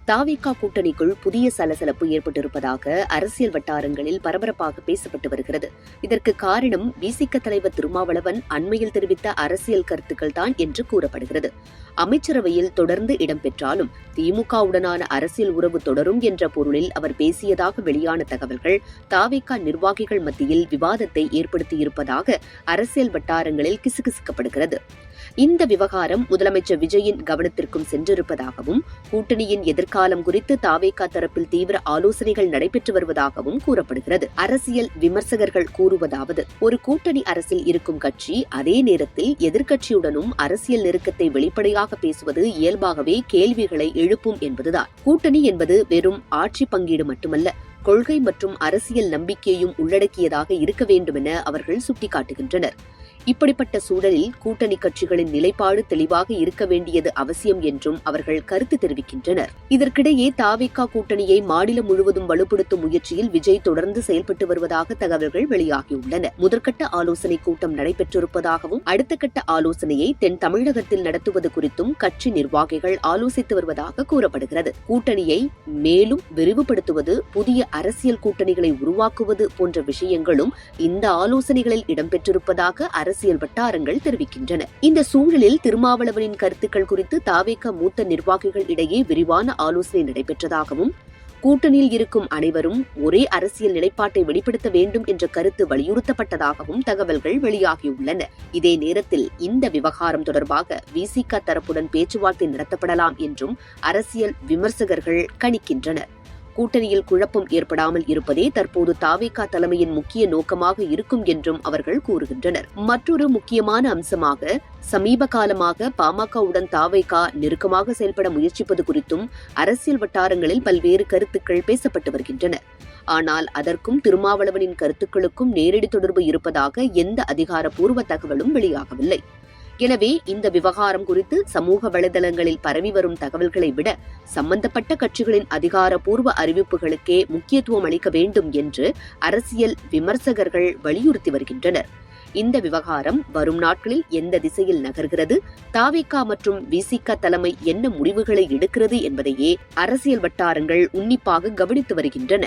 தாவேகா கூட்டணிக்குள் புதிய சலசலப்பு ஏற்பட்டிருப்பதாக அரசியல் வட்டாரங்களில் பரபரப்பாக பேசப்பட்டு வருகிறது. இதற்கு காரணம் விசிக தலைவர் திருமாவளவன் அண்மையில் தெரிவித்த அரசியல் கருத்துக்கள் தான் என்று கூறப்படுகிறது. அமைச்சரவையில் தொடர்ந்து இடம்பெற்றாலும் திமுகவுடனான அரசியல் உறவு தொடரும் என்ற பொருளில் அவர் பேசியதாக வெளியான தகவல்கள் தாவேகா நிர்வாகிகள் மத்தியில் விவாதத்தை ஏற்படுத்தியிருப்பதாக அரசியல் வட்டாரங்களில் கிசுகிசுக்கப்படுகிறது. இந்த விவகாரம் முதலமைச்சர் விஜயின் கவனத்திற்கும் சென்றிருப்பதாகவும் கூட்டணியின் எதிர்காலம் குறித்து தாவேகா தரப்பில் தீவிர ஆலோசனைகள் நடைபெற்று வருவதாகவும் கூறப்படுகிறது. அரசியல் விமர்சகர்கள் கூறுவதாவது: ஒரு கூட்டணி அரசில் இருக்கும் கட்சி அதே நேரத்தில் எதிர்க்கட்சியுடனும் அரசியல் நெருக்கத்தை வெளிப்படையாக பேசுவது இயல்பாகவே கேள்விகளை எழுப்பும் என்பதுதான். கூட்டணி என்பது வெறும் ஆட்சி பங்கீடு மட்டுமல்ல, கொள்கை மற்றும் அரசியல் நம்பிக்கையும் உள்ளடக்கியதாக இருக்க வேண்டுமென அவர்கள் சுட்டிக்காட்டுகின்றனர். இப்படிப்பட்ட சூழலில் கூட்டணி கட்சிகளின் நிலைப்பாடு தெளிவாக இருக்க வேண்டியது அவசியம் என்றும் அவர்கள் கருத்து தெரிவிக்கின்றனர். இதற்கிடையே தாவேகா கூட்டணியை மாநிலம் முழுவதும் வலுப்படுத்தும் முயற்சியில் விஜய் தொடர்ந்து செயல்பட்டு வருவதாக தகவல்கள் வெளியாகியுள்ளன. முதற்கட்ட ஆலோசனை கூட்டம் நடைபெற்றிருப்பதாகவும் அடுத்த கட்ட ஆலோசனையை தென் தமிழகத்தில் நடத்துவது குறித்தும் கட்சி நிர்வாகிகள் ஆலோசித்து வருவதாக கூறப்படுகிறது. கூட்டணியை மேலும் விரிவுபடுத்துவது, புதிய அரசியல் கூட்டணிகளை உருவாக்குவது போன்ற விஷயங்களும் இந்த ஆலோசனைகளில் இடம்பெற்றிருப்பதாக அரசியல் வட்டாரங்கள் தெரிவிக்கின்றன. இந்த சூழலில் திருமாவளவனின் கருத்துக்கள் குறித்து தாவேகா மூத்த நிர்வாகிகள் இடையே விரிவான ஆலோசனை நடைபெற்றதாகவும், கூட்டணியில் இருக்கும் அனைவரும் ஒரே அரசியல் நிலைப்பாட்டை வெளிப்படுத்த வேண்டும் என்ற கருத்து வலியுறுத்தப்பட்டதாகவும் தகவல்கள் வெளியாகியுள்ளன. இதே நேரத்தில் இந்த விவகாரம் தொடர்பாக விசிக தரப்புடன் பேச்சுவார்த்தை நடத்தப்படலாம் என்றும் அரசியல் விமர்சகர்கள் கணிக்கின்றனர். கூட்டணியில் குழப்பம் ஏற்படாமல் இருப்பதே தற்போது தாவேகா தலைமையின் முக்கிய நோக்கமாக இருக்கும் என்றும் அவர்கள் கூறுகின்றனர். மற்றொரு முக்கியமான அம்சமாக சமீப காலமாக பாமகவுடன் தாவேகா நெருக்கமாக செயல்பட முயற்சிப்பது குறித்தும் அரசியல் வட்டாரங்களில் பல்வேறு கருத்துக்கள் பேசப்பட்டு வருகின்றன. ஆனால் அதற்கும் திருமாவளவனின் கருத்துக்களுக்கும் நேரடி தொடர்பு இருப்பதாக எந்த அதிகாரப்பூர்வ தகவலும் வெளியாகவில்லை. எனவே இந்த விவகாரம் குறித்து சமூக வலைதளங்களில் பரவி வரும் தகவல்களை விட சம்பந்தப்பட்ட கட்சிகளின் அதிகாரப்பூர்வ அறிவிப்புகளுக்கே முக்கியத்துவம் அளிக்க வேண்டும் என்று அரசியல் விமர்சகர்கள் வலியுறுத்தி வருகின்றனர். இந்த விவகாரம் வரும் நாட்களில் எந்த திசையில் நகர்கிறது, தாவேகா மற்றும் விசிக தலைமை என்ன முடிவுகளை எடுக்கிறது என்பதையே அரசியல் வட்டாரங்கள் உன்னிப்பாக கவனித்து வருகின்றன.